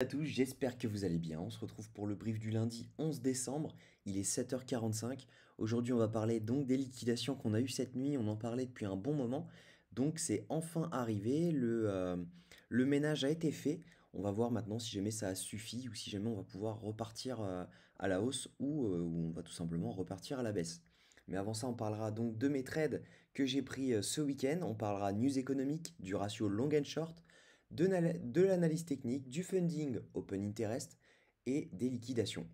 À tous, j'espère que vous allez bien. On se retrouve pour le brief du lundi 11 décembre. Il est 7h45. Aujourd'hui, on va parler donc des liquidations qu'on a eues cette nuit. On en parlait depuis un bon moment. Donc, c'est enfin arrivé. Le ménage a été fait. On va voir maintenant si jamais ça a suffi ou si jamais on va pouvoir repartir à la hausse ou on va tout simplement repartir à la baisse. Mais avant ça, on parlera donc de mes trades que j'ai pris ce week-end. On parlera news économique, du ratio long and short, de l'analyse technique, du funding open interest et des liquidations.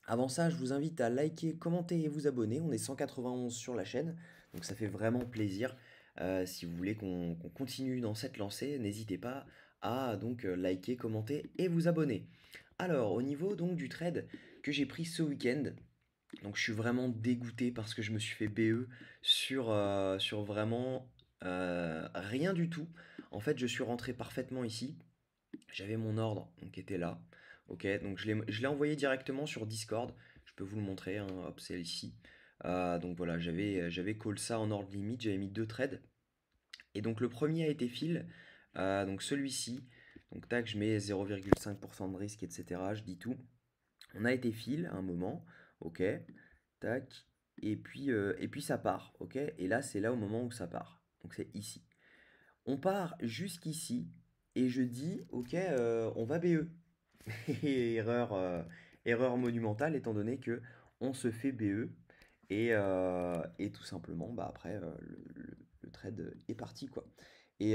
Avant ça, je vous invite à liker, commenter et vous abonner. On est 191 sur la chaîne, donc ça fait vraiment plaisir. Si vous voulez qu'on continue dans cette lancée, n'hésitez pas à donc liker, commenter et vous abonner. Alors, au niveau donc du trade que j'ai pris ce week-end, donc je suis vraiment dégoûté parce que je me suis fait BE sur vraiment rien du tout. En fait, je suis rentré parfaitement ici. J'avais mon ordre donc, qui était là. Ok, donc je l'ai envoyé directement sur Discord. Je peux vous le montrer, hein, hop, c'est ici. Donc voilà, j'avais call ça en ordre limite. J'avais mis deux trades. Et donc le premier a été fill. Donc celui-ci. Donc tac, je mets 0,5% de risque, etc. Je dis tout. On a été fill à un moment. Ok, tac. Et puis ça part. Ok, et là, c'est là au moment où ça part. Donc c'est ici. On part jusqu'ici et je dis, ok, on va BE. Erreur, erreur monumentale étant donné que on se fait BE et tout simplement, bah après, le trade est parti quoi. Et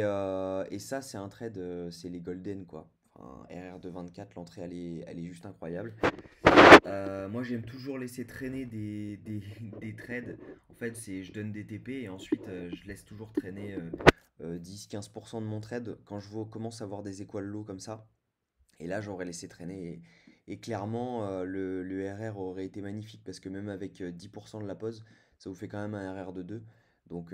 ça, c'est un trade, c'est les golden quoi. Enfin, RR de 24, l'entrée elle est juste incroyable. Moi, j'aime toujours laisser traîner des trades. En fait, c'est je donne des TP et ensuite je laisse toujours traîner 10-15% de mon trade quand commence à avoir des équal low comme ça. Et là, j'aurais laissé traîner. Et clairement, le RR aurait été magnifique parce que même avec 10% de la pause, ça vous fait quand même un RR de 2. Donc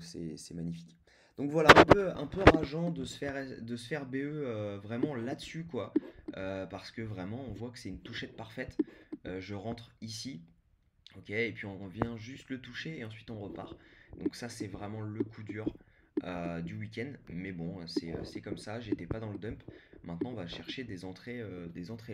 c'est magnifique. Donc voilà, un peu rageant de se faire BE vraiment là-dessus, quoi. Parce que vraiment, on voit que c'est une touchette parfaite. Je rentre ici, ok, et puis on vient juste le toucher et ensuite on repart. Donc ça, c'est vraiment le coup dur du week-end. Mais bon, c'est comme ça, j'étais pas dans le dump. Maintenant, on va chercher des entrées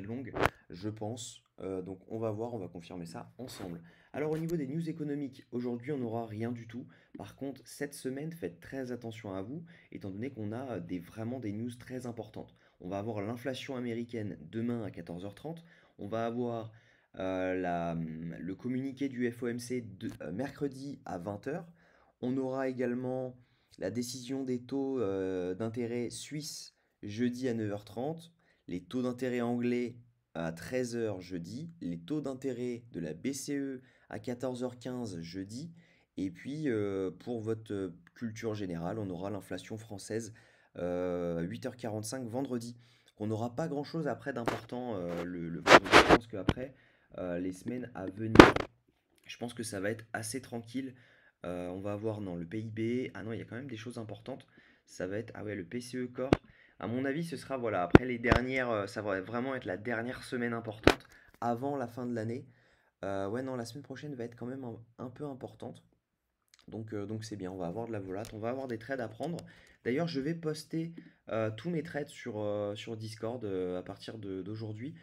longues, je pense. Donc on va voir, on va confirmer ça ensemble. Alors au niveau des news économiques, aujourd'hui on n'aura rien du tout. Par contre, cette semaine, faites très attention à vous, étant donné qu'on a vraiment des news très importantes. On va avoir l'inflation américaine demain à 14h30. On va avoir le communiqué du FOMC mercredi à 20h. On aura également la décision des taux d'intérêt suisses jeudi à 9h30, les taux d'intérêt anglais à 13h jeudi, les taux d'intérêt de la BCE à 14h15 jeudi, et puis pour votre culture générale, on aura l'inflation française à 8h45 vendredi. On n'aura pas grand-chose après d'important le vendredi. Je pense qu'après, les semaines à venir, je pense que ça va être assez tranquille. On va avoir non, le PIB. Ah non, il y a quand même des choses importantes. Ça va être, ah ouais, le PCE Core. À mon avis, ce sera, voilà, après les dernières, ça va vraiment être la dernière semaine importante avant la fin de l'année. Ouais, non, la semaine prochaine va être quand même un peu importante. Donc c'est bien, on va avoir de la volate, on va avoir des trades à prendre. D'ailleurs, je vais poster tous mes trades sur Discord à partir d'aujourd'hui.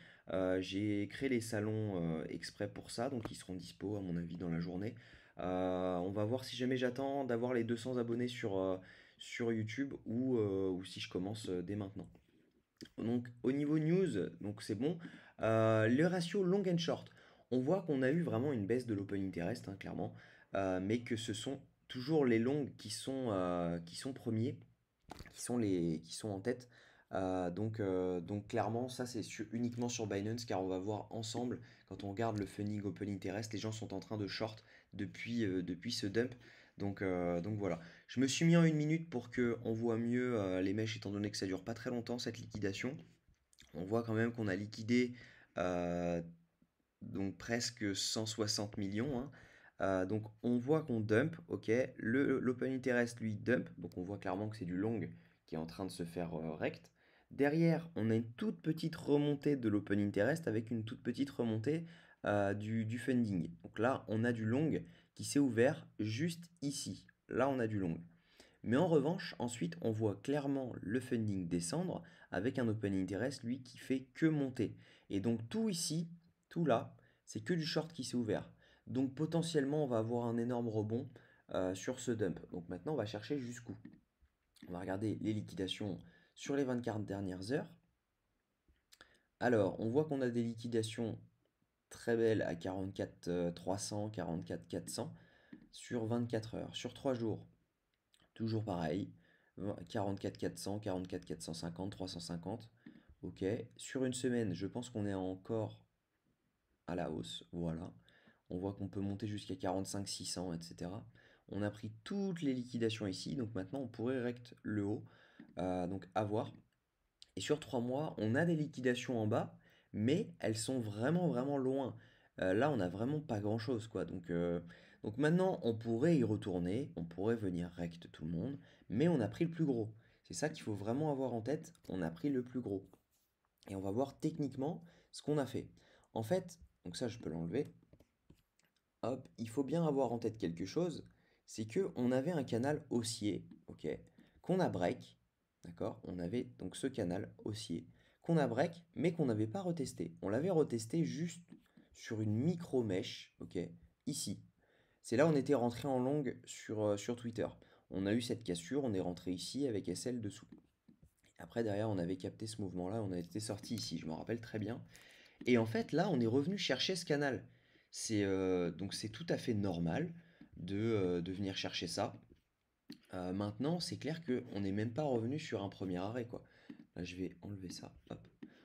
J'ai créé les salons exprès pour ça, donc ils seront dispo à mon avis dans la journée. On va voir si jamais j'attends d'avoir les 200 abonnés sur YouTube ou si je commence dès maintenant. Donc au niveau news, donc c'est bon. Le ratio long and short, on voit qu'on a eu vraiment une baisse de l'open interest, hein, clairement, mais que ce sont toujours les longs qui sont premiers, qui sont en tête. Donc clairement, ça c'est uniquement sur Binance, car on va voir ensemble, quand on regarde le funding open interest, les gens sont en train de short depuis ce dump. Donc voilà. Je me suis mis en 1 minute pour que on voit mieux les mèches, étant donné que ça dure pas très longtemps cette liquidation. On voit quand même qu'on a liquidé euh, donc presque 160 millions, hein. Donc on voit qu'on dump, ok. L'open interest lui dump, donc on voit clairement que c'est du long qui est en train de se faire rect. Derrière, on a une toute petite remontée de l'open interest avec une toute petite remontée du funding. Donc là, on a du long qui s'est ouvert juste ici. Là, on a du long. Mais en revanche, ensuite, on voit clairement le funding descendre avec un open interest, lui, qui fait que monter. Et donc tout ici, tout là, c'est que du short qui s'est ouvert. Donc potentiellement, on va avoir un énorme rebond sur ce dump. Donc maintenant, on va chercher jusqu'où. On va regarder les liquidations sur les 24 dernières heures. Alors, on voit qu'on a des liquidations très belles à 44 300, 44 400 sur 24 heures. Sur 3 jours, toujours pareil. 44 400, 44 450, 350. Ok. Sur une semaine, je pense qu'on est encore à la hausse. Voilà. On voit qu'on peut monter jusqu'à 45 600, etc. On a pris toutes les liquidations ici. Donc maintenant, on pourrait rect le haut. Donc à voir. Et sur 3 mois, on a des liquidations en bas, mais elles sont vraiment, vraiment loin. Là, on n'a vraiment pas grand-chose, quoi. Donc maintenant, on pourrait y retourner, on pourrait venir rect tout le monde, mais on a pris le plus gros. C'est ça qu'il faut vraiment avoir en tête, on a pris le plus gros. Et on va voir techniquement ce qu'on a fait. En fait, donc ça, je peux l'enlever. Hop, il faut bien avoir en tête quelque chose, c'est que on avait un canal haussier, ok, qu'on a break, d'accord? On avait donc ce canal haussier qu'on a break, mais qu'on n'avait pas retesté. On l'avait retesté juste sur une micro-mèche, ok, ici. C'est là où on était rentré en longue sur Twitter. On a eu cette cassure, on est rentré ici avec SL dessous. Après, derrière, on avait capté ce mouvement-là, on a été sorti ici, je me rappelle très bien. Et en fait, là, on est revenu chercher ce canal. Donc c'est tout à fait normal de venir chercher ça. Maintenant, c'est clair qu'on n'est même pas revenu sur un premier arrêt, quoi. Là, je vais enlever ça. Hop.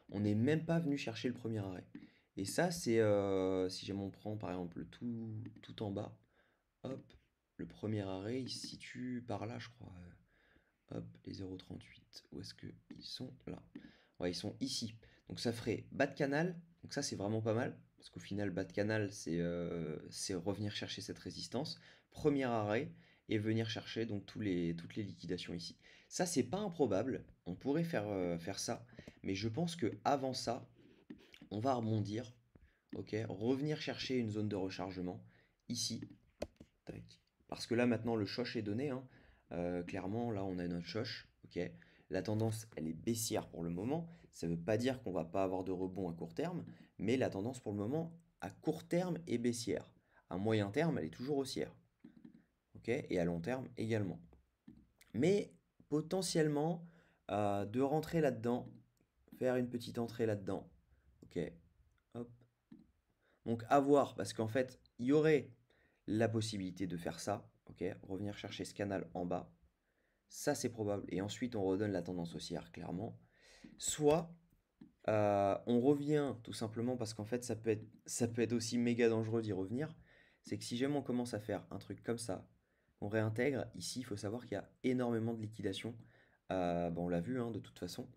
On n'est même pas venu chercher le premier arrêt. Et ça, c'est si jamais on prend par exemple tout en bas, hop, le premier arrêt, il se situe par là, je crois. Hop, les 0,38. Où est-ce qu'ils sont là? Ouais, ils sont ici. Donc ça ferait bas de canal. Donc ça, c'est vraiment pas mal. Parce qu'au final, bas de canal, c'est revenir chercher cette résistance. Premier arrêt et venir chercher donc toutes les liquidations ici. Ça, c'est pas improbable. On pourrait faire ça. Mais je pense que avant ça, on va rebondir. Ok, revenir chercher une zone de rechargement ici. Tac. Parce que là, maintenant, le choche est donné, hein. Clairement, là, on a notre choche. Ok. La tendance, elle est baissière pour le moment. Ça ne veut pas dire qu'on va pas avoir de rebond à court terme, mais la tendance pour le moment, à court terme, est baissière. À moyen terme, elle est toujours haussière. Ok. Et à long terme également. Mais potentiellement, de rentrer là-dedans, faire une petite entrée là-dedans. Ok. Hop. Donc à voir, parce qu'en fait, il y aurait la possibilité de faire ça, ok, revenir chercher ce canal en bas, ça c'est probable, et ensuite on redonne la tendance haussière, clairement. Soit on revient tout simplement parce qu'en fait ça peut être aussi méga dangereux d'y revenir, c'est que si jamais on commence à faire un truc comme ça, on réintègre, ici il faut savoir qu'il y a énormément de liquidations. Bon, on l'a vu hein, de toute façon,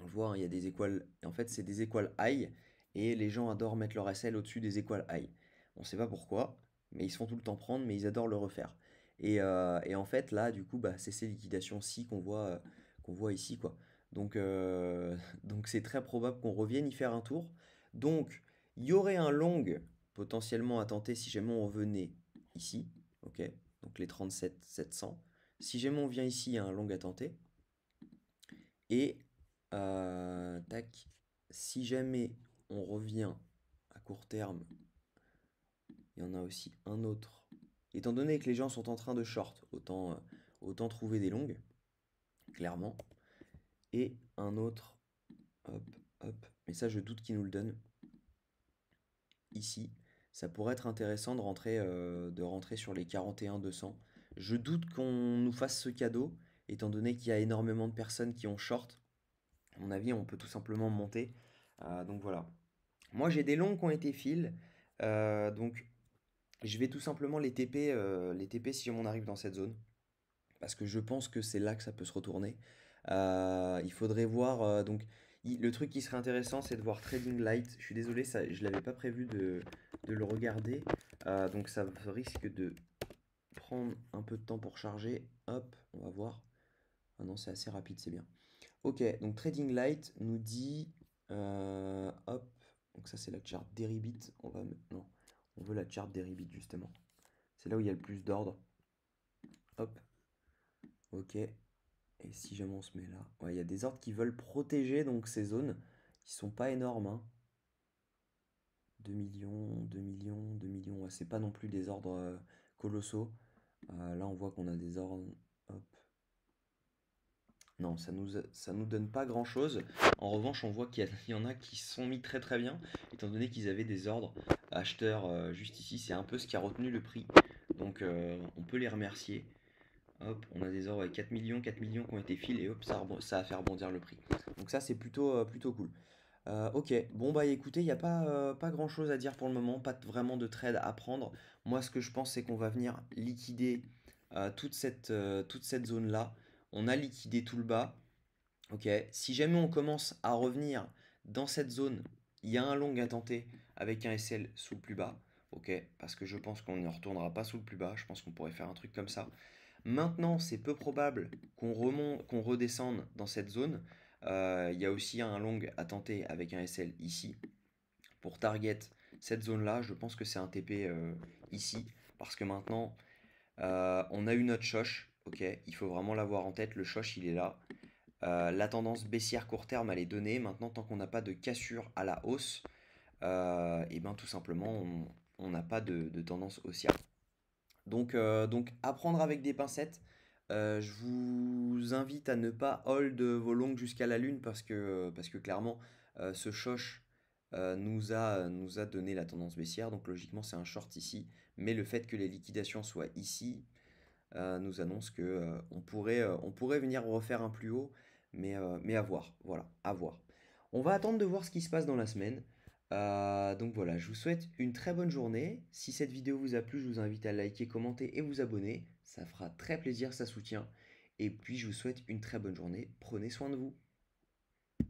on le voit, hein, il y a des équales, en fait c'est des équales high, et les gens adorent mettre leur SL au-dessus des équales high. On ne sait pas pourquoi, mais ils se font tout le temps prendre, mais ils adorent le refaire. Et en fait là, du coup, bah, c'est ces liquidations-ci qu'on voit ici, quoi. Donc donc c'est très probable qu'on revienne y faire un tour. Donc il y aurait un long potentiellement à tenter si jamais on venait ici, ok? Donc les 37 700. Si jamais on vient ici, il y a un long à tenter. Et tac, si jamais on revient à court terme, il y en a aussi un autre. Étant donné que les gens sont en train de short, autant trouver des longues, clairement. Et un autre, hop, hop. Mais ça, je doute qu'il nous le donne. Ici, ça pourrait être intéressant de rentrer sur les 41 200. Je doute qu'on nous fasse ce cadeau, étant donné qu'il y a énormément de personnes qui ont short. À mon avis, on peut tout simplement monter. Donc voilà. Moi, j'ai des longs qui ont été fill. Donc, je vais tout simplement les TP si on arrive dans cette zone. Parce que je pense que c'est là que ça peut se retourner. Il faudrait voir. Le truc qui serait intéressant, c'est de voir Trading Light. Je suis désolé, ça, je ne l'avais pas prévu de le regarder. Donc, ça risque de prendre un peu de temps pour charger. Hop, on va voir. Ah non, c'est assez rapide, c'est bien. Ok, donc Trading Light nous dit, hop, donc ça c'est la charte Deribit, non, on veut la charte Deribit justement. C'est là où il y a le plus d'ordre. Hop, Ok. Et si jamais on se met là? Ouais, il y a des ordres qui veulent protéger donc ces zones. Ils sont pas énormes, hein. 2 millions, 2 millions, 2 millions. Ouais, c'est pas non plus des ordres colossaux. Là, on voit qu'on a des ordres. Hop. Non, ça nous donne pas grand-chose. En revanche, on voit qu'il y en a qui se sont mis très très bien, étant donné qu'ils avaient des ordres acheteurs juste ici. C'est un peu ce qui a retenu le prix. Donc, on peut les remercier. Hop, on a des ordres avec 4 millions qui ont été fil et hop, ça a fait rebondir le prix. Donc ça, c'est plutôt cool. Ok, bon bah écoutez, il n'y a pas grand-chose à dire pour le moment, pas vraiment de trade à prendre. Moi, ce que je pense, c'est qu'on va venir liquider toute cette zone-là. On a liquidé tout le bas. Ok, si jamais on commence à revenir dans cette zone, il y a un long à tenter avec un SL sous le plus bas. Ok, parce que je pense qu'on ne retournera pas sous le plus bas. Je pense qu'on pourrait faire un truc comme ça. Maintenant, c'est peu probable qu'on remonte, qu'on redescende dans cette zone. Il y a aussi un long à tenter avec un SL ici. Pour target cette zone-là, je pense que c'est un TP ici. Parce que maintenant, on a eu notre choche. Ok, il faut vraiment l'avoir en tête. Le choche, il est là. La tendance baissière court terme, elle est donnée. Maintenant, tant qu'on n'a pas de cassure à la hausse, et ben tout simplement, on n'a pas de tendance haussière. Donc à prendre avec des pincettes. Je vous invite à ne pas hold vos longues jusqu'à la lune parce que clairement, ce choche nous a donné la tendance baissière. Donc logiquement, c'est un short ici. Mais le fait que les liquidations soient ici nous annonce que on pourrait venir refaire un plus haut. Mais à voir. Voilà, à voir. On va attendre de voir ce qui se passe dans la semaine. Donc voilà, je vous souhaite une très bonne journée. Si cette vidéo vous a plu, je vous invite à liker, commenter et vous abonner. Ça fera très plaisir, ça soutient. Et puis je vous souhaite une très bonne journée. Prenez soin de vous.